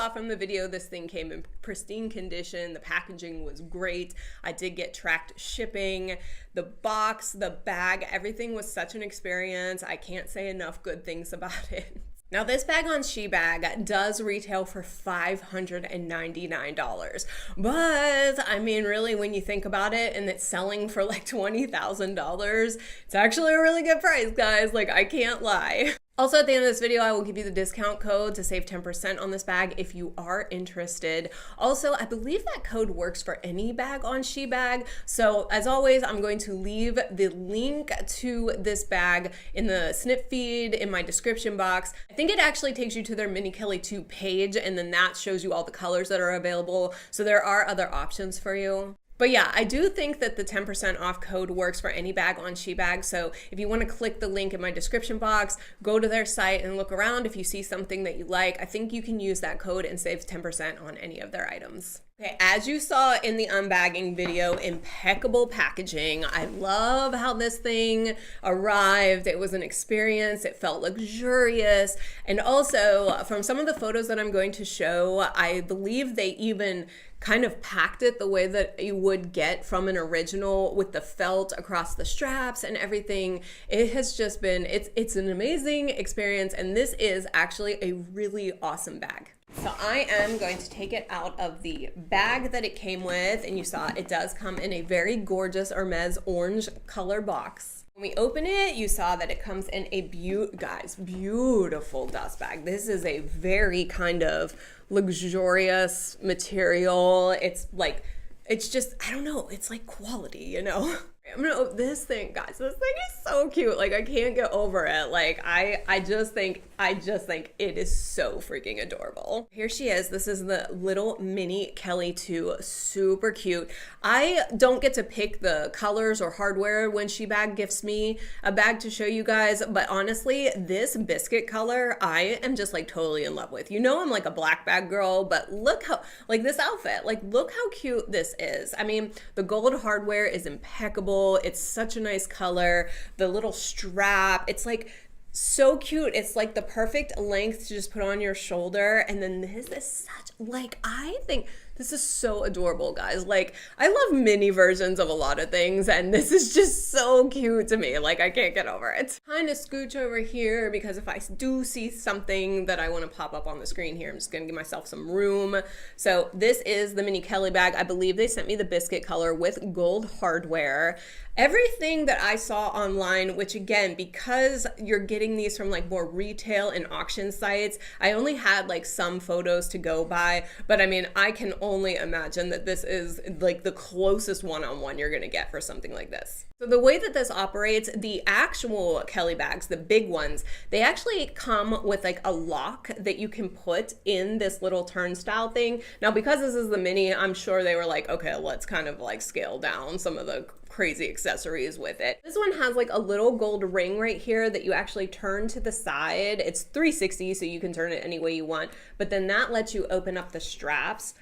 saw from the video, this thing came in pristine condition. The packaging was great. I did get tracked shipping. The box, the bag, everything was such an experience. I can't say enough good things about it. Now this bag on Shebag does retail for $599, but I mean, really, when you think about it, and it's selling for like $20,000, it's actually a really good price, guys. Like, I can't lie. Also, at the end of this video, I will give you the discount code to save 10% on this bag if you are interested. Also, I believe that code works for any bag on Shebag. So as always, I'm going to leave the link to this bag in the snip feed in my description box. I think it actually takes you to their Mini Kelly 2 page, and then that shows you all the colors that are available. So there are other options for you. But yeah, I do think that the 10% off code works for any bag on Shebag. So if you want to click the link in my description box, go to their site and look around. If you see something that you like, I think you can use that code and save 10% on any of their items. Okay, as you saw in the unbagging video, impeccable packaging. I love how this thing arrived. It was an experience. It felt luxurious. And also, from some of the photos that I'm going to show, I believe they even kind of packed it the way that you would get from an original, with the felt across the straps and everything. It has just been, it's an amazing experience, and this is actually a really awesome bag. So I am going to take it out of the bag that it came with, and you saw it does come in a very gorgeous Hermes orange color box. When we open it, you saw that it comes in a beautiful dust bag. This is a very kind of luxurious material. It's like, it's just, I don't know, it's like quality, you know? I'm gonna open this thing, guys. This thing is so cute. Like, I can't get over it. Like, I just think it is so freaking adorable. Here she is. This is the little Mini Kelly 2. Super cute. I don't get to pick the colors or hardware when Shebag gifts me a bag to show you guys, but honestly, this biscuit color, I am just like totally in love with. You know, I'm like a black bag girl, but look how, like, this outfit, like, look how cute this is. I mean, the gold hardware is impeccable. It's such a nice color. The little strap, it's like so cute. It's like the perfect length to just put on your shoulder. And then this is such, like, I think this is so adorable, guys. Like, I love mini versions of a lot of things, and this is just so cute to me. Like, I can't get over it. Kind of scooch over here because if I do see something that I want to pop up on the screen here, I'm just gonna give myself some room. So this is the Mini Kelly bag. I believe they sent me the biscuit color with gold hardware. Everything that I saw online, which again, because you're getting these from like more retail and auction sites, I only had like some photos to go by, but I mean, I can only imagine that this is like the closest one-on-one you're gonna get for something like this. So the way that this operates, the actual Kelly bags, the big ones, they actually come with like a lock that you can put in this little turnstile thing. Now, because this is the mini, I'm sure they were like, okay, let's kind of like scale down some of the crazy accessories with it. This one has like a little gold ring right here that you actually turn to the side. It's 360, so you can turn it any way you want, but then that lets you open up the straps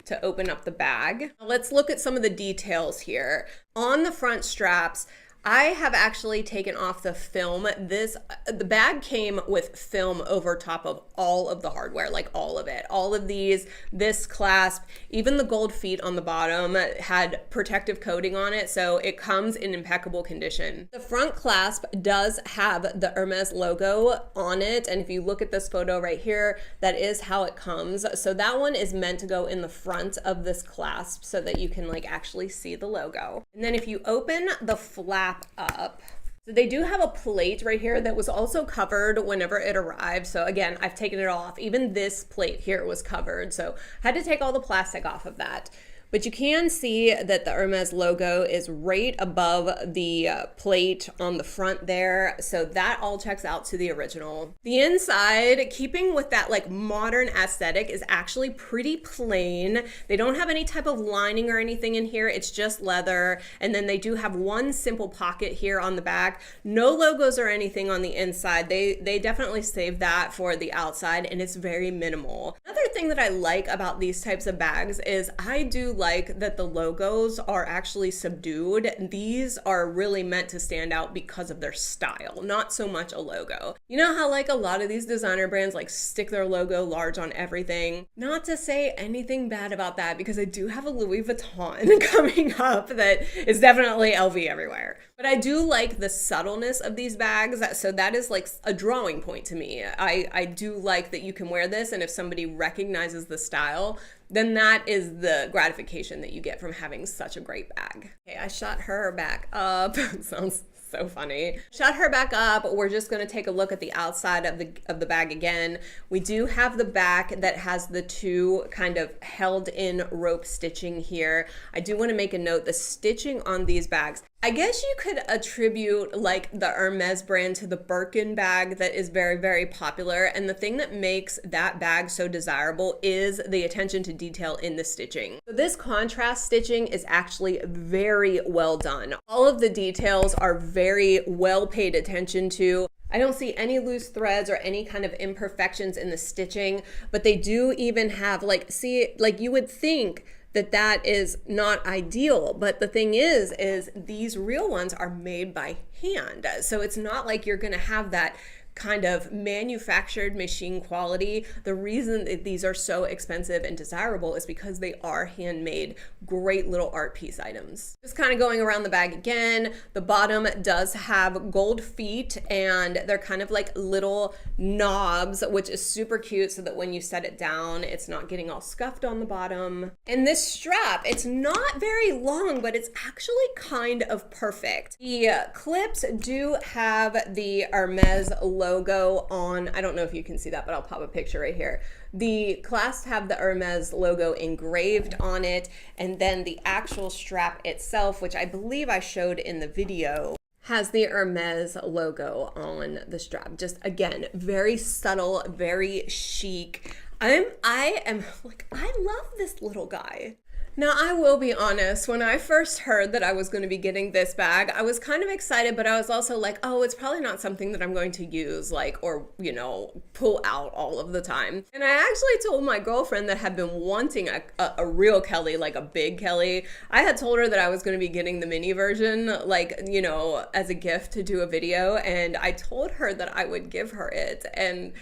to open up the bag. Let's look at some of the details here. On the front straps, I have actually taken off the film. The bag came with film over top of all of the hardware, like all of it. All of these, this clasp, even the gold feet on the bottom had protective coating on it, so it comes in impeccable condition. The front clasp does have the Hermes logo on it, and if you look at this photo right here, that is how it comes. So that one is meant to go in the front of this clasp so that you can like actually see the logo. And then if you open the flap up, so they do have a plate right here that was also covered whenever it arrived. So again, I've taken it off. Even this plate here was covered, so I had to take all the plastic off of that. But you can see that the Hermes logo is right above the plate on the front there. So that all checks out to the original. The inside, keeping with that like modern aesthetic, is actually pretty plain. They don't have any type of lining or anything in here. It's just leather. And then they do have one simple pocket here on the back. No logos or anything on the inside. They definitely saved that for the outside, and it's very minimal. Another thing that I like about these types of bags is I do like that the logos are actually subdued. These are really meant to stand out because of their style, not so much a logo. You know how like a lot of these designer brands like stick their logo large on everything? Not to say anything bad about that, because I do have a Louis Vuitton coming up that is definitely LV everywhere. But I do like the subtleness of these bags, so that is like a drawing point to me. I do like that you can wear this, and if somebody recognizes the style, then that is the gratification that you get from having such a great bag. Okay, I shot her back up. Sounds so funny. Shut her back up. We're just going to take a look at the outside of the bag again. We do have the back that has the two kind of held in rope stitching here. I do want to make a note, the stitching on these bags, I guess you could attribute like the Hermes brand to the Birkin bag that is very, very popular. And the thing that makes that bag so desirable is the attention to detail in the stitching. So this contrast stitching is actually very well done. All of the details are very well paid attention to. I don't see any loose threads or any kind of imperfections in the stitching, but they do even have like, see, like you would think that is not ideal. But the thing is these real ones are made by hand. So it's not like you're gonna have that kind of manufactured machine quality. The reason that these are so expensive and desirable is because they are handmade, great little art piece items. Just kind of going around the bag again, the bottom does have gold feet, and they're kind of like little knobs, which is super cute, so that when you set it down, it's not getting all scuffed on the bottom. And this strap, it's not very long, but it's actually kind of perfect. The clips do have the Hermes logo on. I don't know if you can see that, but I'll pop a picture right here. The clasps have the Hermes logo engraved on it, and then the actual strap itself, which I believe I showed in the video, has the Hermes logo on the strap. Just again, very subtle, very chic. I am like, I love this little guy. Now, I will be honest, when I first heard that I was going to be getting this bag, I was kind of excited, but I was also like, oh, it's probably not something that I'm going to use, like, or, you know, pull out all of the time. And I actually told my girlfriend that had been wanting a real Kelly, like a big Kelly. I had told her that I was going to be getting the mini version, like, you know, as a gift to do a video. And I told her that I would give her it. And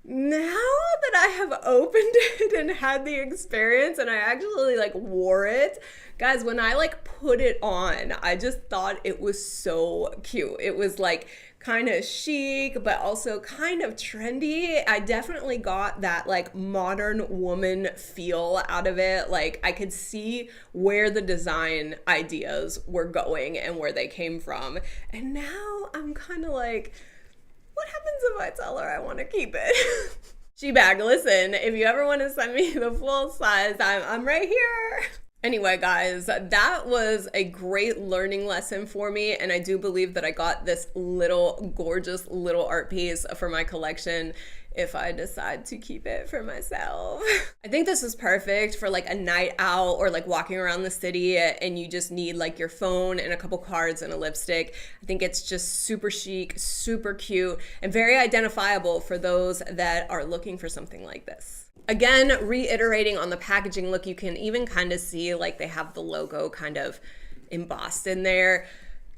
now that I have opened it and had the experience and I actually like wore it, guys, when I like put it on, I just thought it was so cute. It was like kind of chic, but also kind of trendy. I definitely got that like modern woman feel out of it. Like I could see where the design ideas were going and where they came from. And now I'm kind of like, what happens if I tell her I want to keep it? Shebag, listen, if you ever want to send me the full size, I'm right here. Anyway, guys, that was a great learning lesson for me, and I do believe that I got this little gorgeous little art piece for my collection if I decide to keep it for myself. I think this is perfect for like a night out or like walking around the city and you just need like your phone and a couple cards and a lipstick. I think it's just super chic, super cute, and very identifiable for those that are looking for something like this. Again, reiterating on the packaging look, you can even kind of see like they have the logo kind of embossed in there.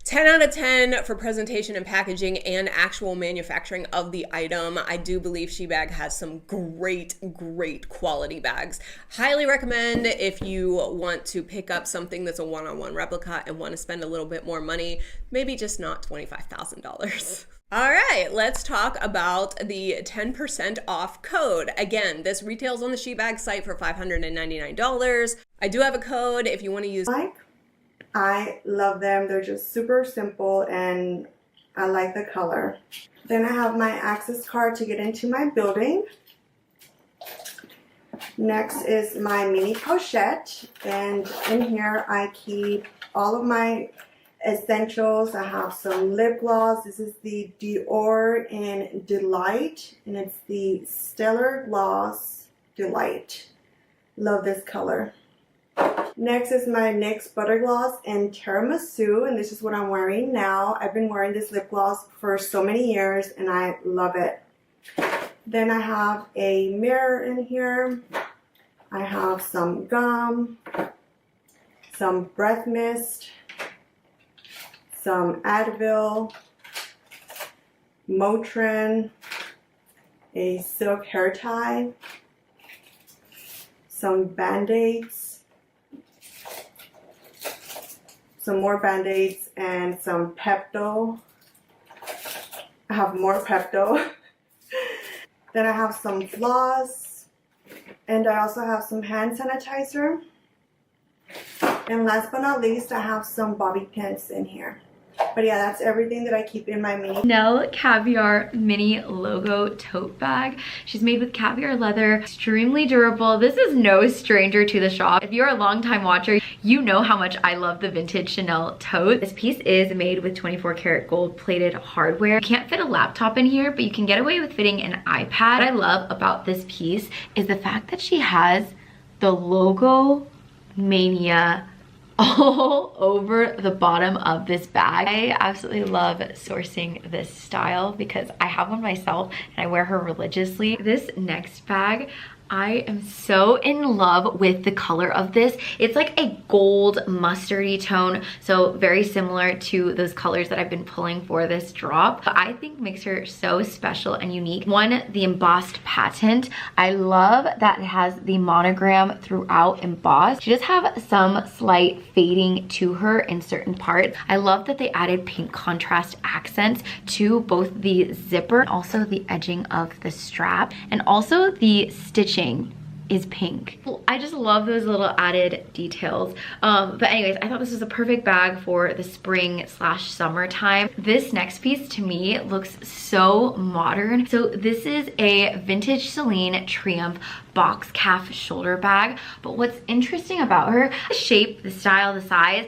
10 out of 10 for presentation and packaging and actual manufacturing of the item. I do believe Shebag has some great, great quality bags. Highly recommend if you want to pick up something that's a one-on-one replica and want to spend a little bit more money, maybe just not $25,000. All right, let's talk about the 10% off code. Again, this retails on the Shebag site for $599. I do have a code if you want to use. I love them. They're just super simple and I like the color. Then I have my access card to get into my building. Next is my mini pochette, and in here I keep all of my essentials. I have some lip gloss. This is the Dior in Delight, and it's the Stellar Gloss Delight. Love this color. Next is my NYX Butter Gloss in Tiramisu, and this is what I'm wearing now. I've been wearing this lip gloss for so many years and I love it. Then I have a mirror in here. I have some gum, some breath mist, some Advil, Motrin, a silk hair tie, some Band-Aids, some more Band-Aids, and some Pepto. I have more Pepto. Then I have some floss, and I also have some hand sanitizer. And last but not least, I have some bobby pins in here. But yeah, that's everything that I keep in my mini. Nell Caviar mini logo tote bag. She's made with caviar leather, extremely durable. This is no stranger to the shop. If you're a longtime watcher, you know how much I love the vintage Chanel tote. This piece is made with 24 karat gold plated hardware. You can't fit a laptop in here, but you can get away with fitting an iPad. What I love about this piece is the fact that she has the logo Mania all over the bottom of this bag. I absolutely love sourcing this style because I have one myself and I wear her religiously. This next bag, I am so in love with the color of this. It's like a gold mustardy tone, so very similar to those colors that I've been pulling for this drop. But I think makes her so special and unique. One, the embossed patent. I love that it has the monogram throughout embossed. She does have some slight fading to her in certain parts. I love that they added pink contrast accents to both the zipper and also the edging of the strap, and also the stitching is pink. I just love those little added details. But anyways, I thought this was a perfect bag for the spring slash summertime. This next piece to me looks so modern. So this is a vintage Celine Triumph box calf shoulder bag. But what's interesting about her, the shape, the style, the size,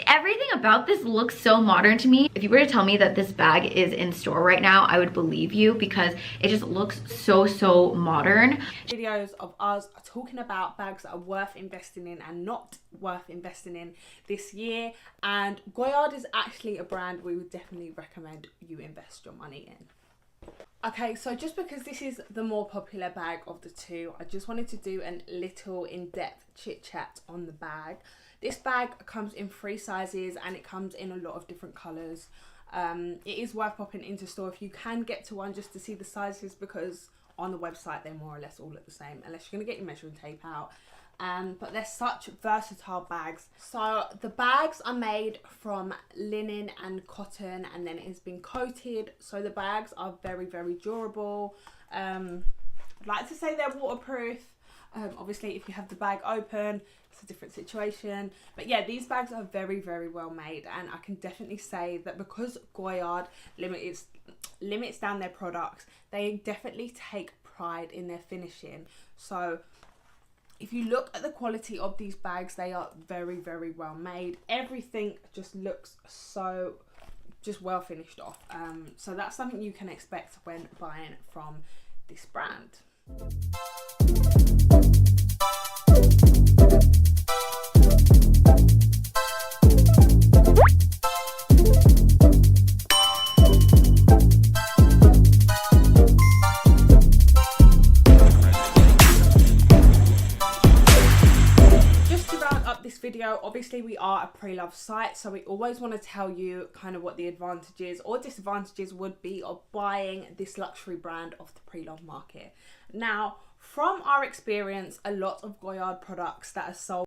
everything about this looks so modern to me. If you were to tell me that this bag is in store right now, I would believe you because it just looks so modern. Videos of us talking about bags that are worth investing in and not worth investing in this year, and Goyard is actually a brand we would definitely recommend you invest your money in. Okay, so just because this is the more popular bag of the two, I just wanted to do a little in-depth chit chat on the bag. This bag comes in 3 sizes and it comes in a lot of different colours. It is worth popping into store if you can get to one just to see the sizes, because on the website they're more or less all at the same, unless you're going to get your measuring tape out. But they're such versatile bags. So the bags are made from linen and cotton, and then it has been coated. So the bags are very durable. I'd like to say they're waterproof. Obviously if you have the bag open, it's a different situation, but yeah, these bags are very well made, and I can definitely say that because Goyard limits down their products, they definitely take pride in their finishing. So if you look at the quality of these bags, they are very well made. Everything just looks so just well finished off. So that's something you can expect when buying from this brand. Video, obviously we are a pre-loved site, so we always want to tell you kind of what the advantages or disadvantages would be of buying this luxury brand off the pre-loved market. Now, from our experience, a lot of Goyard products that are sold